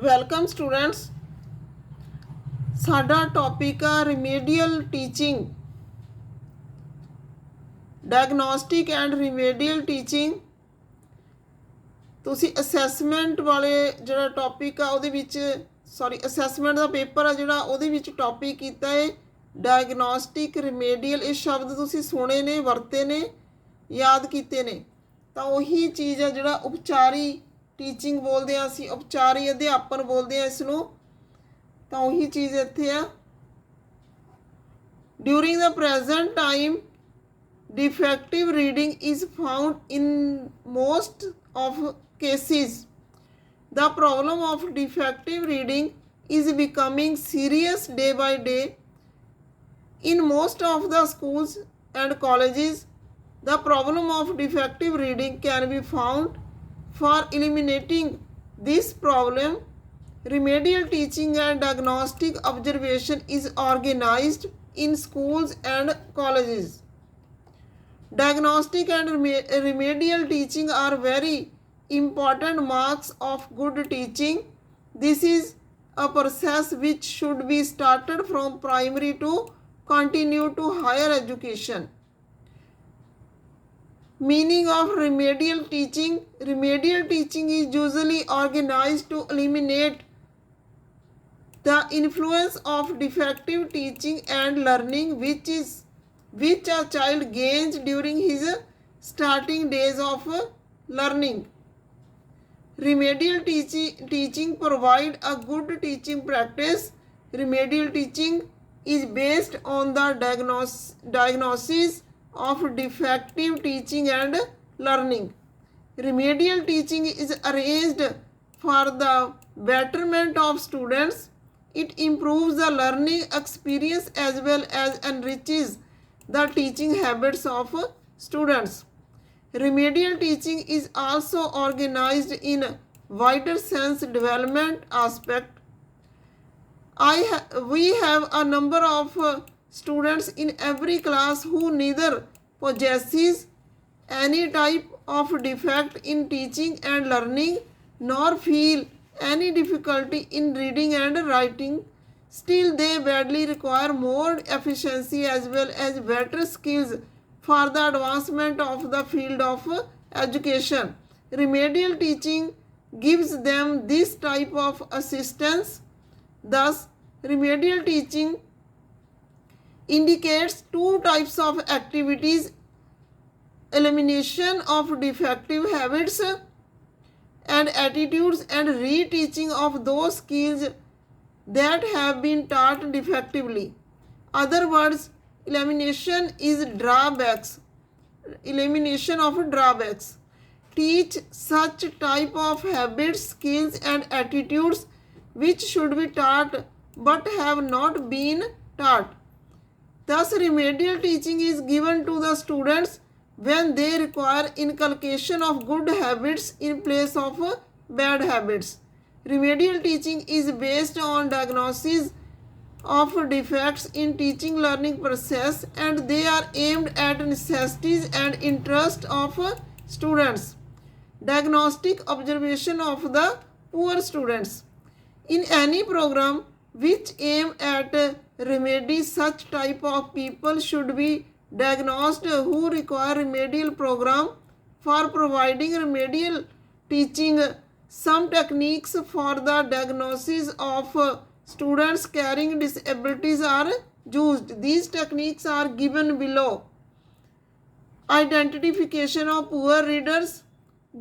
Welcome students. ਸਾਡਾ topic ਆ ਰਿਮੀਡੀਅਲ teaching, diagnostic and ਰਿਮੀਡੀਅਲ teaching. ਤੁਸੀਂ ਅਸੈਸਮੈਂਟ ਵਾਲੇ ਜਿਹੜਾ ਟੌਪਿਕ ਆ ਉਹਦੇ ਵਿੱਚ ਅਸੈਸਮੈਂਟ ਦਾ ਪੇਪਰ ਆ ਜਿਹੜਾ ਉਹਦੇ ਵਿੱਚ ਟੌਪਿਕ ਕੀਤਾ ਹੈ ਡਾਇਗਨੋਸਟਿਕ ਰਿਮੀਡੀਅਲ। ਇਹ ਸ਼ਬਦ ਤੁਸੀਂ ਸੁਣੇ ਨੇ, ਵਰਤੇ ਨੇ, ਯਾਦ ਕੀਤੇ ਨੇ। ਤਾਂ ਉਹੀ ਚੀਜ਼ ਆ ਜਿਹੜਾ ਉਪਚਾਰੀ ਟੀਚਿੰਗ ਬੋਲਦੇ ਆ, ਅਸੀਂ ਉਪਚਾਰੀ ਅਧਿਆਪਨ ਬੋਲਦੇ ਆ ਇਸ ਨੂੰ। ਤਾਂ ਉਹੀ ਚੀਜ਼ ਇੱਥੇ ਆ। During the present time defective reading is found in most of cases. The problem of defective reading is becoming serious day by day. In most of the schools and colleges, the problem of defective reading can be found. For eliminating this problem, remedial teaching and diagnostic observation is organized in schools and colleges. Diagnostic and remedial teaching are very important marks of good teaching. This is a process which should be started from primary to continue to higher education. Meaning of remedial teaching. Remedial teaching is usually organized to eliminate the influence of defective teaching and learning which a child gains during his starting days of learning. Remedial teaching provide a good teaching practice. Remedial teaching is based on the diagnosis of defective teaching and learning. Remedial teaching is arranged for the betterment of students. It improves the learning experience as well as enriches the teaching habits of students. Remedial teaching is also organized in wider sense development aspect. We have a number of students in every class who neither possesses any type of defect in teaching and learning nor feel any difficulty in reading and writing. Still, they badly require more efficiency as well as better skills for the advancement of the field of education. Remedial teaching gives them this type of assistance. Thus, remedial teaching indicates two types of activities: elimination of defective habits and attitudes and reteaching of those skills that have been taught defectively. Other words, elimination of drawbacks. Teach such type of habits, skills and attitudes which should be taught but have not been taught. Thus, remedial teaching is given to the students when they require inculcation of good habits in place of bad habits. Remedial teaching is based on diagnosis of defects in teaching learning process and they are aimed at necessities and interest of students. Diagnostic observation of the poor students. In any program which aim at remedy such type of people should be diagnosed who require remedial program. For providing remedial teaching, some techniques for the diagnosis of students carrying disabilities are used. These techniques are given below. Identification of poor readers,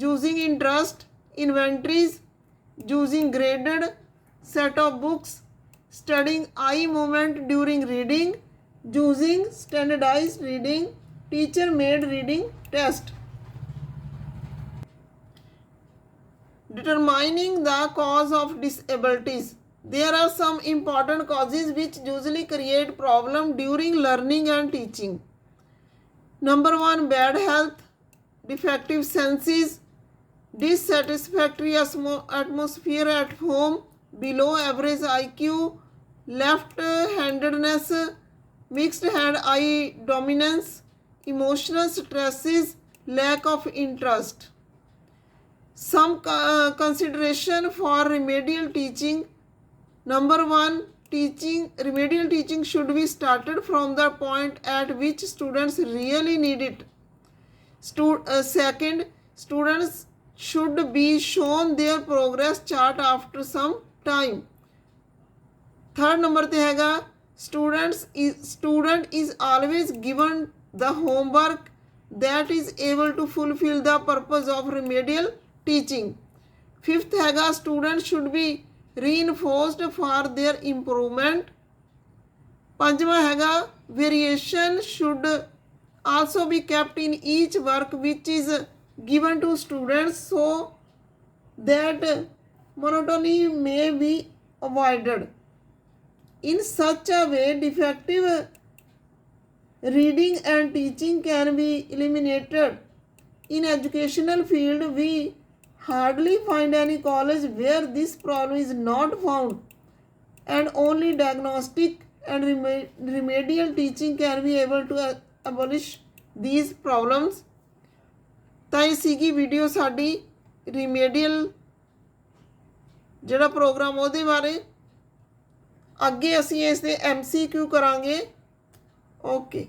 using interest, inventories, using graded set of books, studying eye movement during reading, using standardized reading, teacher-made reading test. Determining the cause of disabilities. There are some important causes which usually create problem during learning and teaching. Number 1, bad health, defective senses, dissatisfactory atmosphere at home, below average IQ, left-handedness, mixed hand-eye dominance, emotional stresses, lack of interest. some consideration for remedial teaching. Number 1, remedial teaching should be started from the point at which students really need it. Second, students should be shown their progress chart after some time. Third number ਤੇ ਹੈਗਾ student is always given the homework that is able to fulfill the purpose of remedial teaching. Fifth हैगा students should be reinforced for their improvement. ਪੰਜਵਾਂ ਹੈਗਾ variation should also be kept in each work which is given to students so that monotony may be avoided. In such a way, defective reading and teaching can be eliminated. In educational field, we hardly find any college where this problem is not found, and only diagnostic and remedial teaching can be able to abolish these problems. ਤਾਂ ਇਹ ਸੀਗੀ video ਸਾਡੀ remedial ਜਿਹੜਾ programme ਉਹਦੇ ਬਾਰੇ। ਅੱਗੇ ਅਸੀਂ ਇਸ ਦੇ MCQ ਕਰਾਂਗੇ। ਓਕੇ।